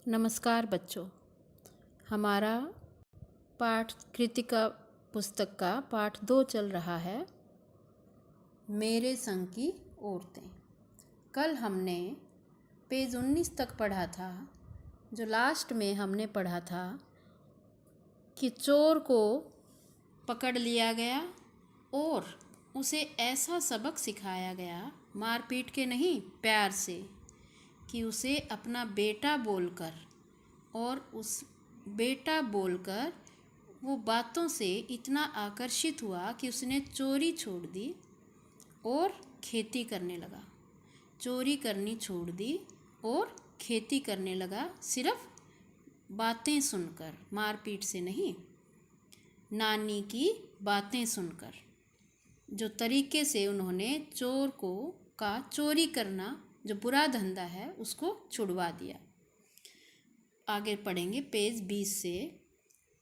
नमस्कार बच्चों। हमारा पाठ कृतिका पुस्तक का पाठ 2 चल रहा है, मेरे संग की औरतें। कल हमने पेज 19 तक पढ़ा था, जो लास्ट में हमने पढ़ा था कि चोर को पकड़ लिया गया और उसे ऐसा सबक सिखाया गया, मारपीट के नहीं, प्यार से, कि उसे अपना बेटा बोलकर और उस बेटा बोलकर वो बातों से इतना आकर्षित हुआ कि उसने चोरी छोड़ दी और खेती करने लगा। चोरी करनी छोड़ दी और खेती करने लगा, सिर्फ बातें सुनकर, मारपीट से नहीं, नानी की बातें सुनकर। जो तरीके से उन्होंने चोर को का चोरी करना, जो बुरा धंधा है, उसको छुड़वा दिया। आगे पढ़ेंगे पेज 20 से।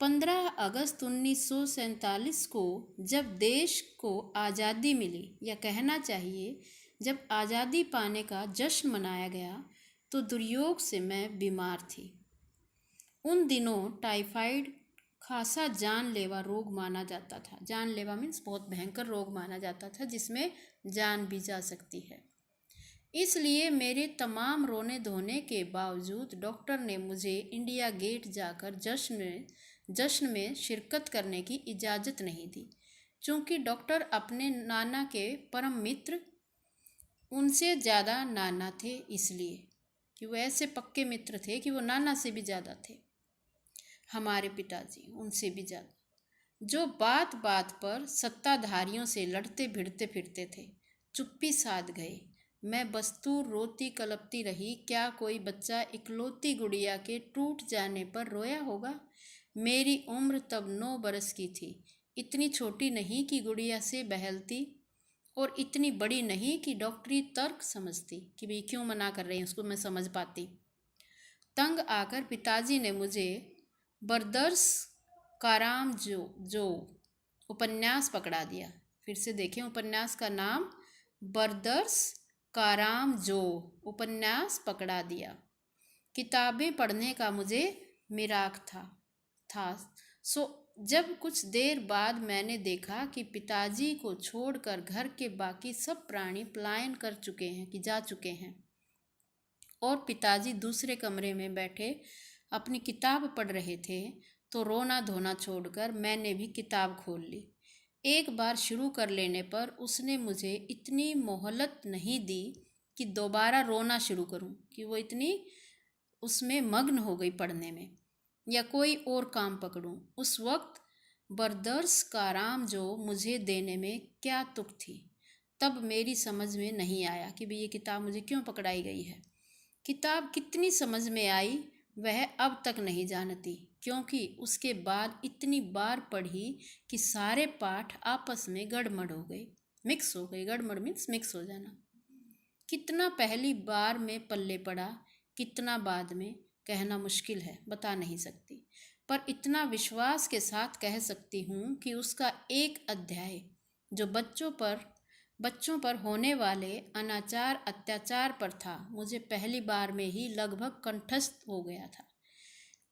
15 अगस्त 1947 को जब देश को आज़ादी मिली, या कहना चाहिए जब आज़ादी पाने का जश्न मनाया गया, तो दुर्योग से मैं बीमार थी। उन दिनों टाइफाइड खासा जानलेवा रोग माना जाता था। जानलेवा मीन्स बहुत भयंकर रोग माना जाता था, जिसमें जान भी जा सकती है। इसलिए मेरे तमाम रोने धोने के बावजूद डॉक्टर ने मुझे इंडिया गेट जाकर जश्न में शिरकत करने की इजाज़त नहीं दी, चूँकि डॉक्टर अपने नाना के परम मित्र, उनसे ज़्यादा नाना थे, इसलिए कि वो ऐसे पक्के मित्र थे कि वो नाना से भी ज़्यादा थे। हमारे पिताजी उनसे भी ज़्यादा, जो बात बात पर सत्ताधारियों से लड़ते भिड़ते फिरते थे, चुप्पी साध गए। मैं बस्तूर रोती कलपती रही। क्या कोई बच्चा इकलौती गुड़िया के टूट जाने पर रोया होगा? मेरी उम्र तब 9 बरस की थी, इतनी छोटी नहीं कि गुड़िया से बहलती और इतनी बड़ी नहीं कि डॉक्टरी तर्क समझती कि भाई क्यों मना कर रहे हैं, उसको मैं समझ पाती। तंग आकर पिताजी ने मुझे बरदर्स काराम जो उपन्यास पकड़ा दिया। फिर से देखें, उपन्यास का नाम बरदर्स काराम जो उपन्यास पकड़ा दिया। किताबें पढ़ने का मुझे मिराक था। सो जब कुछ देर बाद मैंने देखा कि पिताजी को छोड़कर घर के बाकी सब प्राणी पलायन कर चुके हैं, कि जा चुके हैं, और पिताजी दूसरे कमरे में बैठे अपनी किताब पढ़ रहे थे, तो रोना धोना छोड़कर मैंने भी किताब खोल ली। एक बार शुरू कर लेने पर उसने मुझे इतनी मोहलत नहीं दी कि दोबारा रोना शुरू करूं, कि वो इतनी उसमें मग्न हो गई पढ़ने में, या कोई और काम पकड़ूं। उस वक्त बरदर्स काराम जो मुझे देने में क्या तुक थी, तब मेरी समझ में नहीं आया कि भाई ये किताब मुझे क्यों पकड़ाई गई है। किताब कितनी समझ में आई वह अब तक नहीं जानती, क्योंकि उसके बाद इतनी बार पढ़ी कि सारे पाठ आपस में गड़मड़ हो गए, मिक्स हो गए। गड़मड़ मीन्स मिक्स हो जाना। कितना पहली बार में पल्ले पड़ा, कितना बाद में, कहना मुश्किल है, बता नहीं सकती। पर इतना विश्वास के साथ कह सकती हूँ कि उसका एक अध्याय, जो बच्चों पर होने वाले अनाचार अत्याचार पर था, मुझे पहली बार में ही लगभग कंठस्थ हो गया था।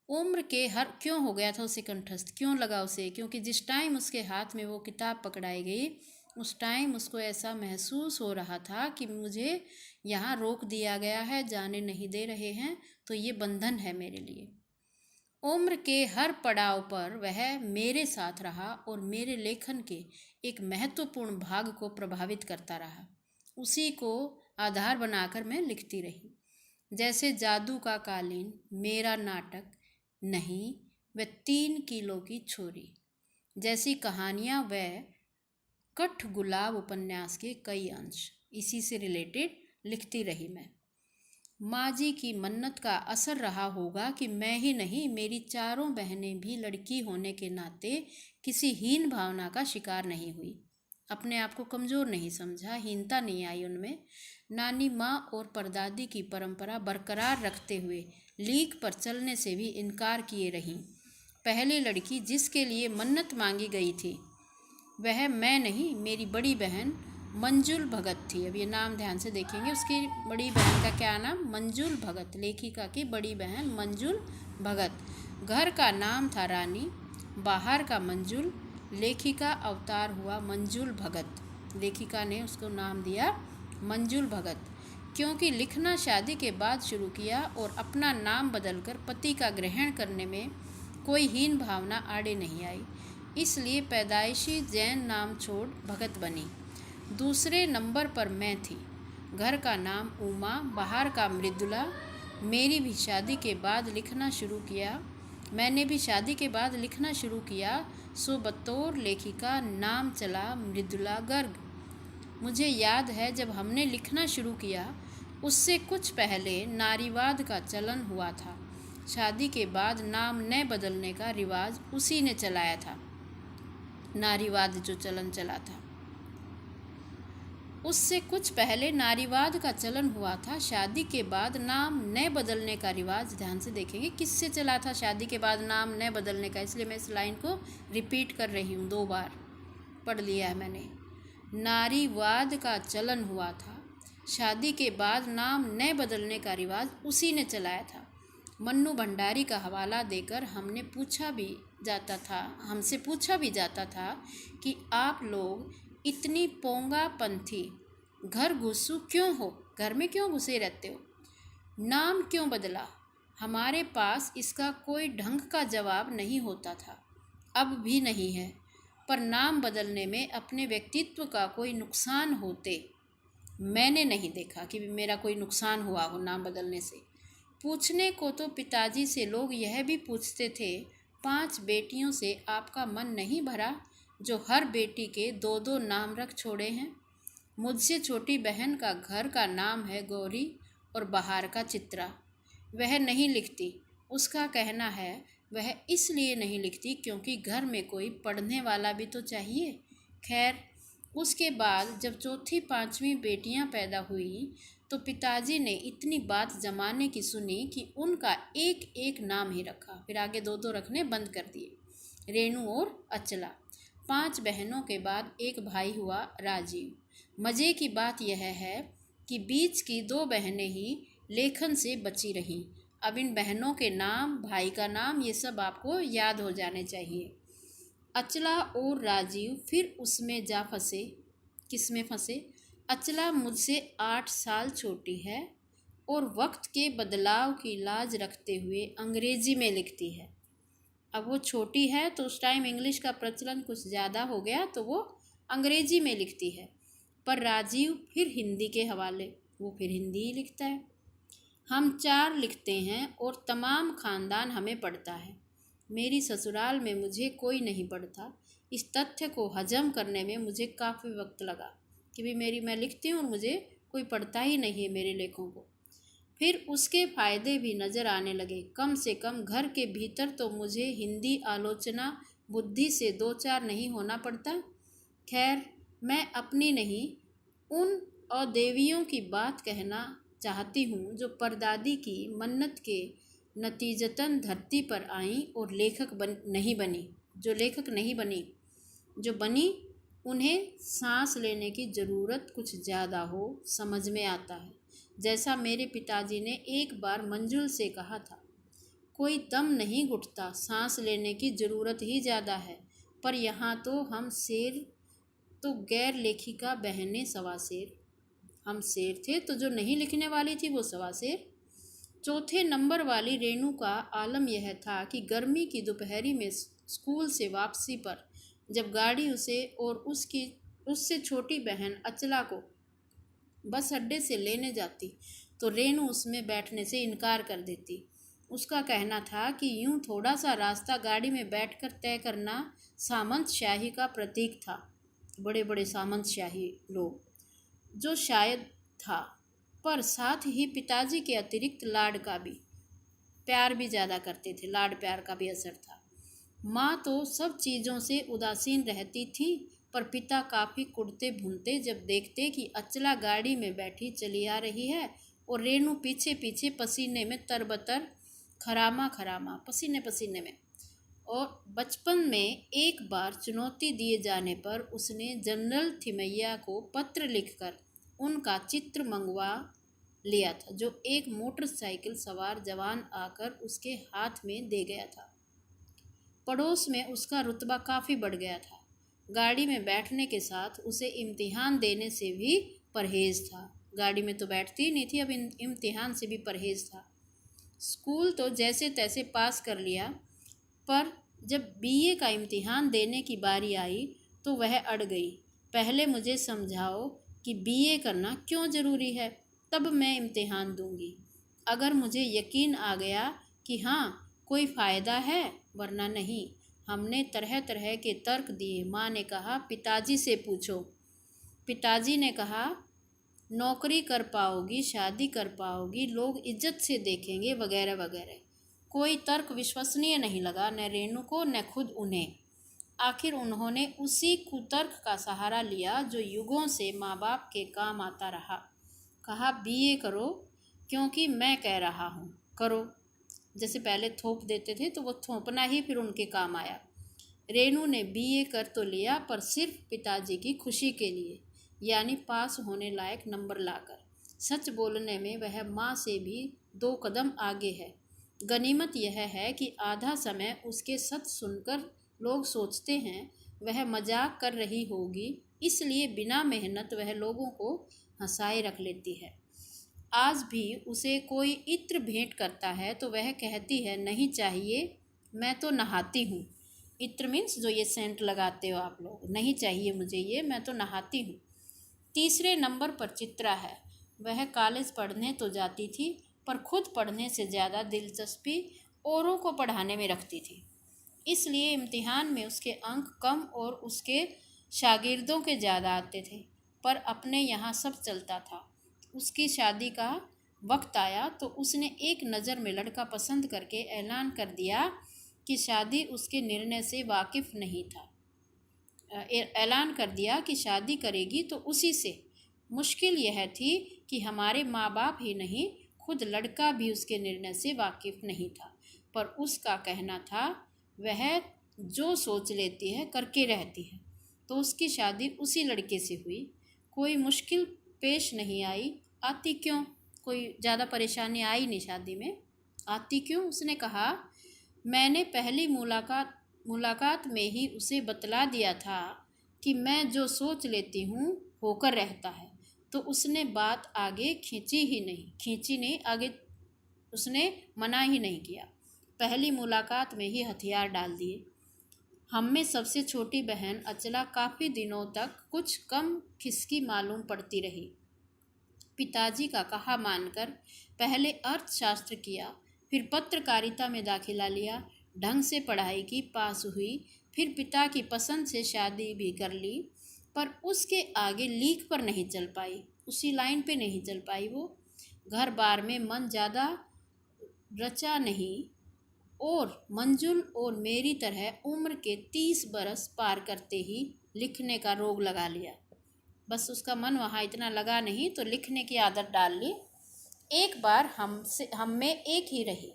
उम्र के हर क्यों हो गया था उसे कंठस्थ, क्यों लगा उसे? क्योंकि जिस टाइम उसके हाथ में वो किताब पकड़ाई गई, उस टाइम उसको ऐसा महसूस हो रहा था कि मुझे यहाँ रोक दिया गया है, जाने नहीं दे रहे हैं, तो ये बंधन है मेरे लिए। उम्र के हर पड़ाव पर वह मेरे साथ रहा और मेरे लेखन के एक महत्वपूर्ण भाग को प्रभावित करता रहा। उसी को आधार बनाकर मैं लिखती रही। जैसे जादू का कालीन, मेरा नाटक नहीं, वह 3 किलो की छोरी जैसी कहानियाँ, वह कठ गुलाब उपन्यास के कई अंश, इसी से रिलेटेड लिखती रही मैं। माँ जी की मन्नत का असर रहा होगा कि मैं ही नहीं, मेरी चारों बहनें भी लड़की होने के नाते किसी हीन भावना का शिकार नहीं हुई, अपने आप को कमज़ोर नहीं समझा, हीनता नहीं आई उनमें। नानी माँ और परदादी की परंपरा बरकरार रखते हुए लीक पर चलने से भी इनकार किए रहीं। पहली लड़की जिसके लिए मन्नत मांगी गई थी वह मैं नहीं, मेरी बड़ी बहन मंजुल भगत थी। अब ये नाम ध्यान से देखेंगे। उसकी बड़ी बहन का क्या नाम? मंजुल भगत। लेखिका की बड़ी बहन मंजुल भगत। घर का नाम था रानी, बाहर का मंजुल। लेखिका अवतार हुआ मंजुल भगत। लेखिका ने उसको नाम दिया मंजुल भगत, क्योंकि लिखना शादी के बाद शुरू किया और अपना नाम बदलकर पति का ग्रहण करने में कोई हीन भावना आड़े नहीं आई, इसलिए पैदाइशी जैन नाम छोड़ भगत बनी। दूसरे नंबर पर मैं थी। घर का नाम उमा, बाहर का मृदुला। मैंने भी शादी के बाद लिखना शुरू किया, सो बतौर लेखिका नाम चला मृदुला गर्ग। मुझे याद है जब हमने लिखना शुरू किया उससे कुछ पहले नारीवाद का चलन हुआ था। शादी के बाद नाम न बदलने का रिवाज उसी ने चलाया था। नारीवाद जो चलन चला था, उससे कुछ पहले नारीवाद का चलन हुआ था। शादी के बाद नाम न बदलने का रिवाज, ध्यान से देखेंगे किससे चला था शादी के बाद नाम न बदलने का, इसलिए मैं इस लाइन को रिपीट कर रही हूँ, 2 बार पढ़ लिया है मैंने। नारीवाद का चलन हुआ था, शादी के बाद नाम न बदलने का रिवाज उसी ने चलाया था। मन्नू भंडारी का हवाला देकर हमसे पूछा भी जाता था कि आप लोग इतनी पोंगापंथी घर घुसू क्यों हो, घर में क्यों घुसे रहते हो, नाम क्यों बदला। हमारे पास इसका कोई ढंग का जवाब नहीं होता था, अब भी नहीं है, पर नाम बदलने में अपने व्यक्तित्व का कोई नुकसान होते मैंने नहीं देखा कि मेरा कोई नुकसान हुआ हो नाम बदलने से। पूछने को तो पिताजी से लोग यह भी पूछते थे, 5 बेटियों से आपका मन नहीं भरा जो हर बेटी के 2-2 नाम रख छोड़े हैं। मुझसे छोटी बहन का घर का नाम है गौरी और बाहर का चित्रा। वह नहीं लिखती। उसका कहना है वह इसलिए नहीं लिखती क्योंकि घर में कोई पढ़ने वाला भी तो चाहिए। खैर, उसके बाद जब 4th-5वीं बेटियां पैदा हुई तो पिताजी ने इतनी बात जमाने की सुनी कि उनका एक एक नाम ही रखा, फिर आगे 2-2 रखने बंद कर दिए, रेणु और अचला। 5 बहनों के बाद एक भाई हुआ राजीव। मज़े की बात यह है कि बीच की 2 बहनें ही लेखन से बची रहीं। अब इन बहनों के नाम, भाई का नाम, ये सब आपको याद हो जाने चाहिए। अचला और राजीव फिर उसमें जा फंसे। किस में फंसे? अचला मुझसे 8 साल छोटी है और वक्त के बदलाव की लाज रखते हुए अंग्रेजी में लिखती है। अब वो छोटी है तो उस टाइम इंग्लिश का प्रचलन कुछ ज़्यादा हो गया तो वो अंग्रेजी में लिखती है, पर राजीव फिर हिंदी के हवाले, वो फिर हिंदी ही लिखता है। हम 4 लिखते हैं और तमाम ख़ानदान हमें पढ़ता है। मेरी ससुराल में मुझे कोई नहीं पढ़ता। इस तथ्य को हजम करने में मुझे काफ़ी वक्त लगा कि भी मैं लिखती हूँ और मुझे कोई पढ़ता ही नहीं है मेरे लेखों को। फिर उसके फ़ायदे भी नज़र आने लगे। कम से कम घर के भीतर तो मुझे हिंदी आलोचना बुद्धि से 2-4 नहीं होना पड़ता। खैर, मैं अपनी नहीं, उन अदेवियों की बात कहना चाहती हूँ जो परदादी की मन्नत के नतीजतन धरती पर आईं और नहीं बनी, जो बनी उन्हें सांस लेने की ज़रूरत कुछ ज़्यादा हो, समझ में आता है। जैसा मेरे पिताजी ने एक बार मंजुल से कहा था, कोई दम नहीं घुटता, सांस लेने की ज़रूरत ही ज़्यादा है। पर यहाँ तो हम शेर, तो गैर लेखिका बहनें सवा शेर। हम शेर थे तो जो नहीं लिखने वाली थी वो सवा शेर। 4थे नंबर वाली रेणु का आलम यह था कि गर्मी की दोपहरी में स्कूल से वापसी पर जब गाड़ी उसे और उससे छोटी बहन अचला को बस अड्डे से लेने जाती तो रेणु उसमें बैठने से इनकार कर देती। उसका कहना था कि यूं थोड़ा सा रास्ता गाड़ी में बैठकर तय करना सामंत शाही का प्रतीक था। बड़े बड़े सामंत शाही लोग, जो शायद था, पर साथ ही पिताजी के अतिरिक्त लाड का भी प्यार भी ज़्यादा करते थे, लाड प्यार का भी असर था। माँ तो सब चीज़ों से उदासीन रहती थी, पर पिता काफ़ी कुड़ते भूनते जब देखते कि अचला गाड़ी में बैठी चली आ रही है और रेणु पीछे पीछे पसीने में तरबतर, खरामा खरामा, पसीने पसीने में, और बचपन में एक बार चुनौती दिए जाने पर उसने जनरल थिमैया को पत्र लिखकर उनका चित्र मंगवा लिया था, जो एक मोटरसाइकिल सवार जवान आकर उसके हाथ में दे गया था। पड़ोस में उसका रुतबा काफ़ी बढ़ गया था। गाड़ी में बैठने के साथ उसे इम्तिहान देने से भी परहेज था। गाड़ी में तो बैठती ही नहीं थी, अब इम्तिहान से भी परहेज था। स्कूल तो जैसे तैसे पास कर लिया, पर जब बीए का इम्तिहान देने की बारी आई तो वह अड़ गई। पहले मुझे समझाओ कि बीए करना क्यों ज़रूरी है, तब मैं इम्तिहान दूंगी। अगर मुझे यकीन आ गया कि हाँ कोई फ़ायदा है, वरना नहीं। हमने तरह तरह के तर्क दिए। माँ ने कहा पिताजी से पूछो। पिताजी ने कहा नौकरी कर पाओगी, शादी कर पाओगी, लोग इज्जत से देखेंगे, वगैरह वगैरह। कोई तर्क विश्वसनीय नहीं लगा, न रेणु को न खुद उन्हें। आखिर उन्होंने उसी कुतर्क का सहारा लिया जो युगों से माँ बाप के काम आता रहा। कहा बीए करो क्योंकि मैं कह रहा हूँ, करो। जैसे पहले थोप देते थे तो वो थोपना ही फिर उनके काम आया। रेणु ने बीए कर तो लिया, पर सिर्फ पिताजी की खुशी के लिए, यानी पास होने लायक नंबर लाकर। सच बोलने में वह माँ से भी 2 कदम आगे है। गनीमत यह है कि आधा समय उसके सच सुनकर लोग सोचते हैं वह मजाक कर रही होगी, इसलिए बिना मेहनत वह लोगों को हंसाए रख लेती है। आज भी उसे कोई इत्र भेंट करता है तो वह कहती है नहीं चाहिए, मैं तो नहाती हूँ। इत्र मीन्स जो ये सेंट लगाते हो आप लोग, नहीं चाहिए मुझे ये, मैं तो नहाती हूँ। तीसरे नंबर पर चित्रा है। वह कॉलेज पढ़ने तो जाती थी, पर खुद पढ़ने से ज़्यादा दिलचस्पी औरों को पढ़ाने में रखती थी। इसलिए इम्तिहान में उसके अंक कम और उसके शागिर्दों के ज़्यादा आते थे। पर अपने यहाँ सब चलता था। उसकी शादी का वक्त आया तो उसने एक नज़र में लड़का पसंद करके ऐलान कर दिया कि शादी उसके निर्णय से वाकिफ़ नहीं था। ऐलान कर दिया कि शादी करेगी तो उसी से। मुश्किल यह थी कि हमारे माँ बाप ही नहीं, खुद लड़का भी उसके निर्णय से वाकिफ़ नहीं था। पर उसका कहना था वह जो सोच लेती है करके रहती है, तो उसकी शादी उसी लड़के से हुई। कोई मुश्किल पेश नहीं आई। आती क्यों, कोई ज़्यादा परेशानी आई नहीं शादी में। आती क्यों, उसने कहा मैंने पहली मुलाकात में ही उसे बतला दिया था कि मैं जो सोच लेती हूँ होकर रहता है। तो उसने बात आगे खींची नहीं, आगे उसने मना ही नहीं किया। पहली मुलाकात में ही हथियार डाल दिए। हम में सबसे छोटी बहन अचला काफ़ी दिनों तक कुछ कम खिसकी मालूम पड़ती रही। पिताजी का कहा मानकर पहले अर्थशास्त्र किया, फिर पत्रकारिता में दाखिला लिया, ढंग से पढ़ाई की, पास हुई, फिर पिता की पसंद से शादी भी कर ली, पर उसके आगे लीक पर नहीं चल पाई, उसी लाइन पे नहीं चल पाई। वो घर बार में मन ज़्यादा रचा नहीं और मंजुल और मेरी तरह उम्र के 30 बरस पार करते ही लिखने का रोग लगा लिया। बस उसका मन वहाँ इतना लगा नहीं तो लिखने की आदत डाल ली। एक बार हम में एक ही रही।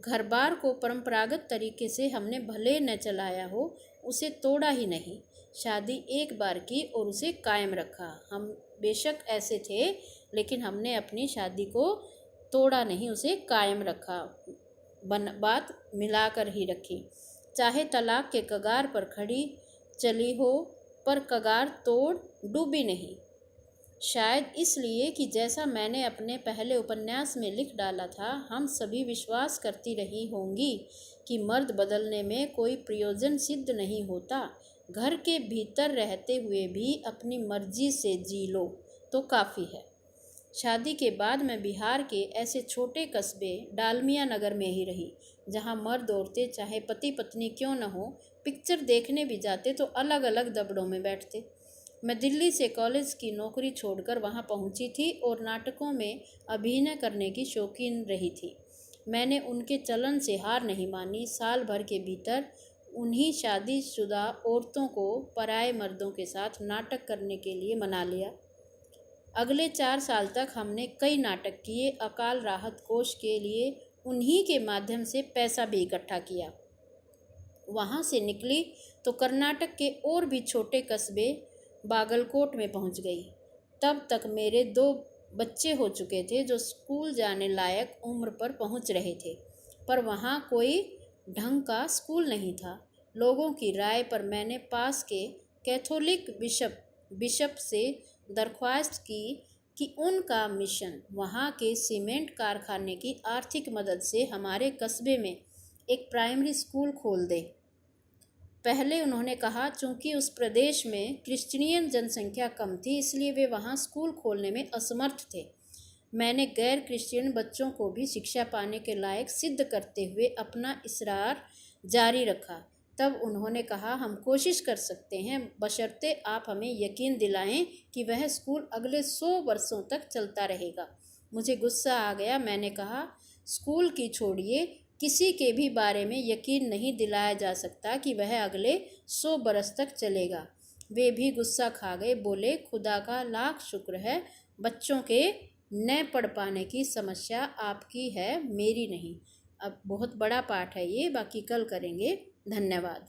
घर बार को परंपरागत तरीके से हमने भले न चलाया हो, उसे तोड़ा ही नहीं। शादी एक बार की और उसे कायम रखा। हम बेशक ऐसे थे, लेकिन हमने अपनी शादी को तोड़ा नहीं, उसे कायम रखा, बात मिलाकर ही रखी। चाहे तलाक के कगार पर खड़ी चली हो, पर कगार तोड़ डूबी नहीं। शायद इसलिए कि जैसा मैंने अपने पहले उपन्यास में लिख डाला था, हम सभी विश्वास करती रही होंगी कि मर्द बदलने में कोई प्रयोजन सिद्ध नहीं होता। घर के भीतर रहते हुए भी अपनी मर्जी से जी लो तो काफ़ी है। शादी के बाद मैं बिहार के ऐसे छोटे कस्बे डालमिया नगर में ही रही, जहाँ मर्द औरतें चाहे पति पत्नी क्यों न हो, पिक्चर देखने भी जाते तो अलग अलग दबड़ों में बैठते। मैं दिल्ली से कॉलेज की नौकरी छोड़कर वहाँ पहुँची थी और नाटकों में अभिनय करने की शौकीन रही थी। मैंने उनके चलन से हार नहीं मानी। साल भर के भीतर उन्हीं शादीशुदा औरतों को पराए मर्दों के साथ नाटक करने के लिए मना लिया। अगले 4 साल तक हमने कई नाटक किए। अकाल राहत कोष के लिए उन्हीं के माध्यम से पैसा भी इकट्ठा किया। वहाँ से निकली तो कर्नाटक के और भी छोटे कस्बे बागलकोट में पहुँच गई। तब तक मेरे 2 बच्चे हो चुके थे जो स्कूल जाने लायक उम्र पर पहुँच रहे थे, पर वहाँ कोई ढंग का स्कूल नहीं था। लोगों की राय पर मैंने पास के कैथोलिक बिशप से दरख्वास्त की कि उनका मिशन वहाँ के सीमेंट कारखाने की आर्थिक मदद से हमारे कस्बे में एक प्राइमरी स्कूल खोल दे। पहले उन्होंने कहा चूंकि उस प्रदेश में क्रिश्चियन जनसंख्या कम थी, इसलिए वे वहाँ स्कूल खोलने में असमर्थ थे। मैंने गैर क्रिश्चियन बच्चों को भी शिक्षा पाने के लायक सिद्ध करते हुए अपना इसरार जारी रखा। तब उन्होंने कहा हम कोशिश कर सकते हैं, बशर्ते आप हमें यकीन दिलाएं कि वह स्कूल अगले 100 वर्षों तक चलता रहेगा। मुझे गुस्सा आ गया। मैंने कहा स्कूल की छोड़िए, किसी के भी बारे में यकीन नहीं दिलाया जा सकता कि वह अगले 100 बरस तक चलेगा। वे भी गुस्सा खा गए। बोले खुदा का लाख शुक्र है, बच्चों के न पढ़ पाने की समस्या आपकी है, मेरी नहीं। अब बहुत बड़ा पाठ है ये, बाकी कल करेंगे। धन्यवाद।